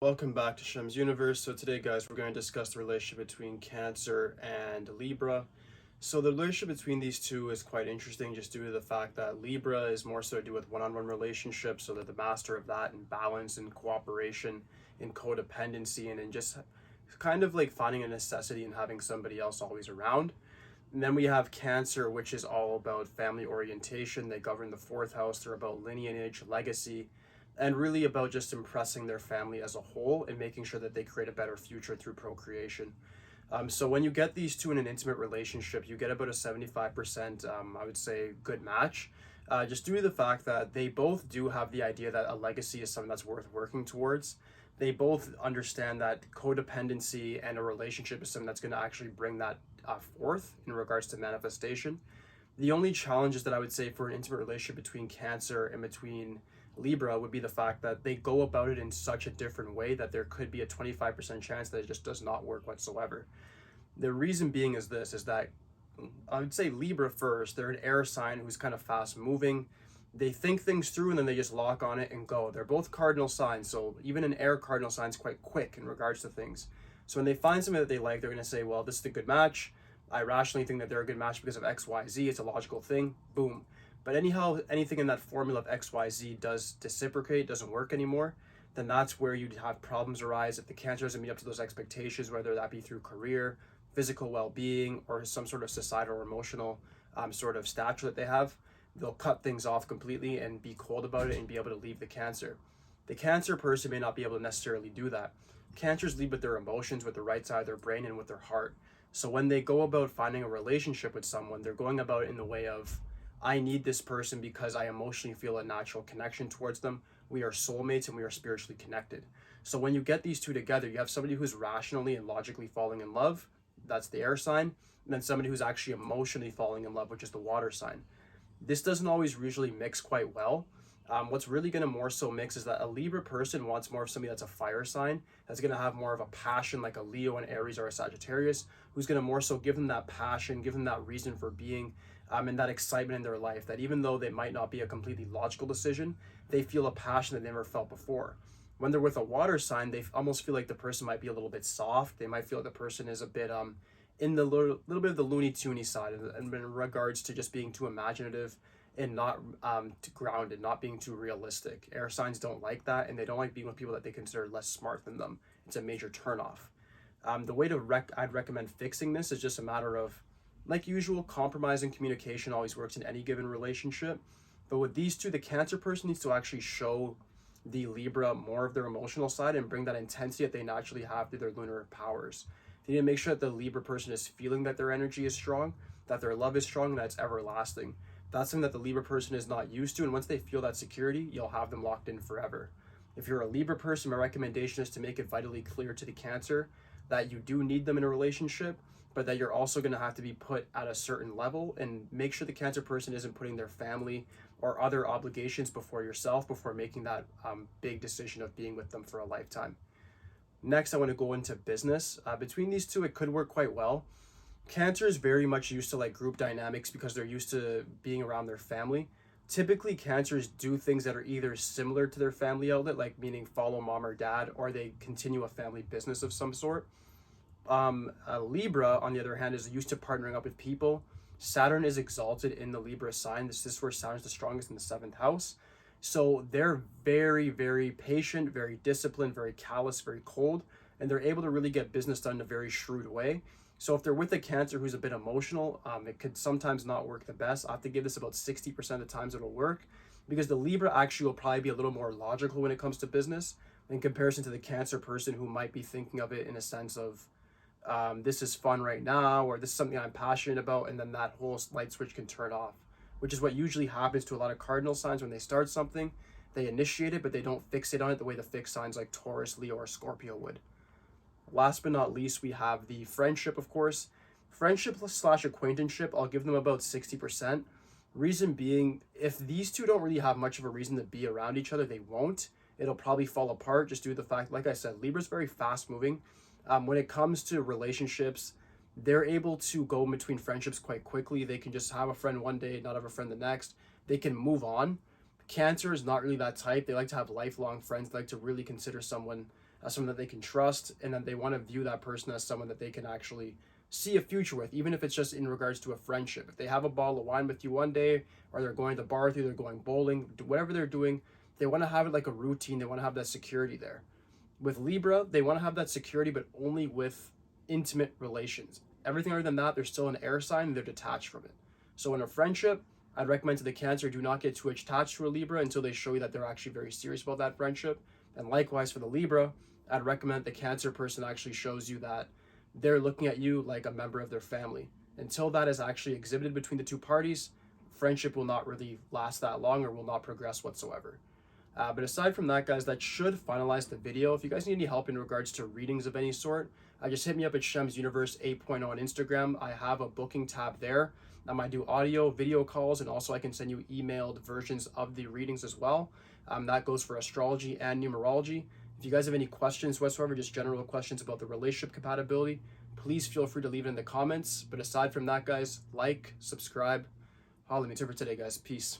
Welcome back to Shemsuniverse. So today, guys, we're going to discuss the relationship between Cancer and Libra. So the relationship between these two is quite interesting just due to the fact that Libra is more so to do with one-on-one relationships, so they're the master of that and balance and cooperation and codependency and in just kind of like finding a necessity and having somebody else always around. And then we have Cancer, which is all about family orientation. They govern the fourth house. They're about lineage, legacy, and really about just impressing their family as a whole and making sure that they create a better future through procreation. So when you get these two in an intimate relationship, you get about a 75%, I would say, good match. Just due to the fact that they both do have the idea that a legacy is something that's worth working towards. They both understand that codependency and a relationship is something that's going to actually bring that forth in regards to manifestation. The only challenges that I would say for an intimate relationship between Cancer and between Libra would be the fact that they go about it in such a different way that there could be a 25% chance that it just does not work whatsoever. The reason being is this, is that I would say Libra first, they're an air sign who's kind of fast moving. They think things through and then they just lock on it and go. They're both cardinal signs, so even an air cardinal sign is quite quick in regards to things. So when they find something that they like, they're going to say, well, this is a good match. I rationally think that they're a good match because of X, Y, Z. It's a logical thing. Boom. But anyhow, anything in that formula of X, Y, Z does reciprocate, doesn't work anymore, then that's where you'd have problems arise if the Cancer doesn't meet up to those expectations, whether that be through career, physical well-being, or some sort of societal or emotional sort of stature that they have. They'll cut things off completely and be cold about it and be able to leave the Cancer. The Cancer person may not be able to necessarily do that. Cancers lead with their emotions, with the right side of their brain, and with their heart. So when they go about finding a relationship with someone, they're going about it in the way of, I need this person because I emotionally feel a natural connection towards them. We are soulmates and we are spiritually connected. So when you get these two together, you have somebody who's rationally and logically falling in love, that's the air sign, and then somebody who's actually emotionally falling in love, which is the water sign. This doesn't always usually mix quite well. What's really going to more so mix is that a Libra person wants more of somebody that's a fire sign, that's going to have more of a passion like a Leo, and Aries, or a Sagittarius, who's going to more so give them that passion, give them that reason for being, and that excitement in their life, that even though they might not be a completely logical decision, they feel a passion that they never felt before. When they're with a water sign, they almost feel like the person might be a little bit soft. They might feel like the person is a bit in the little bit of the Looney Toony side, and in regards to just being too imaginative and not too grounded, not being too realistic. Air signs don't like that, and they don't like being with people that they consider less smart than them. It's a major turnoff. The way to I'd recommend fixing this is just a matter of, like usual, compromise and communication always works in any given relationship. But with these two, the Cancer person needs to actually show the Libra more of their emotional side and bring that intensity that they naturally have through their lunar powers. They need to make sure that the Libra person is feeling that their energy is strong, that their love is strong, and that it's everlasting. That's something that the Libra person is not used to, and once they feel that security, you'll have them locked in forever. If you're a Libra person, my recommendation is to make it vitally clear to the Cancer that you do need them in a relationship, but that you're also going to have to be put at a certain level, and make sure the Cancer person isn't putting their family or other obligations before yourself before making that big decision of being with them for a lifetime. Next, I want to go into business. Between these two, it could work quite well. Cancer is very much used to like group dynamics because they're used to being around their family. Typically, Cancers do things that are either similar to their family outlet, like meaning follow mom or dad, or they continue a family business of some sort. A Libra, on the other hand, is used to partnering up with people. Saturn is exalted in the Libra sign. This is where Saturn is the strongest in the seventh house. So they're very, very patient, very disciplined, very callous, very cold, and they're able to really get business done in a very shrewd way. So if they're with a Cancer who's a bit emotional, it could sometimes not work the best. I have to give this about 60% of the times it'll work, because the Libra actually will probably be a little more logical when it comes to business in comparison to the Cancer person who might be thinking of it in a sense of, this is fun right now, or this is something I'm passionate about, and then that whole light switch can turn off, which is what usually happens to a lot of cardinal signs when they start something. They initiate it, but they don't fixate on it the way the fixed signs like Taurus, Leo, or Scorpio would. Last but not least, we have the friendship, of course. Friendship slash acquaintanceship, I'll give them about 60%. Reason being, if these two don't really have much of a reason to be around each other, they won't. It'll probably fall apart just due to the fact, like I said, Libra's very fast moving. When it comes to relationships, they're able to go between friendships quite quickly. They can just have a friend one day, not have a friend the next. They can move on. Cancer is not really that type. They like to have lifelong friends. They like to really consider someone as someone that they can trust, and then they want to view that person as someone that they can actually see a future with, even if it's just in regards to a friendship. If they have a bottle of wine with you one day, or they're going to the bar with you, they're going bowling, whatever they're doing, they want to have it like a routine. They want to have that security there. With Libra, they want to have that security, but only with intimate relations. Everything other than that, they're still an air sign and they're detached from it. So in a friendship, I'd recommend to the Cancer, do not get too attached to a Libra until they show you that they're actually very serious about that friendship. And likewise for the Libra, I'd recommend the Cancer person actually shows you that they're looking at you like a member of their family. Until that is actually exhibited between the two parties, friendship will not really last that long or will not progress whatsoever. But aside from that, guys, that should finalize the video. If you guys need any help in regards to readings of any sort, just hit me up at Shemsuniverse 8.0 on Instagram. I have a booking tab there. I do audio, video calls, and also I can send you emailed versions of the readings as well. That goes for astrology and numerology. If you guys have any questions whatsoever, just general questions about the relationship compatibility, please feel free to leave it in the comments. But aside from that, guys, like, subscribe. Holla me too for today, guys. Peace.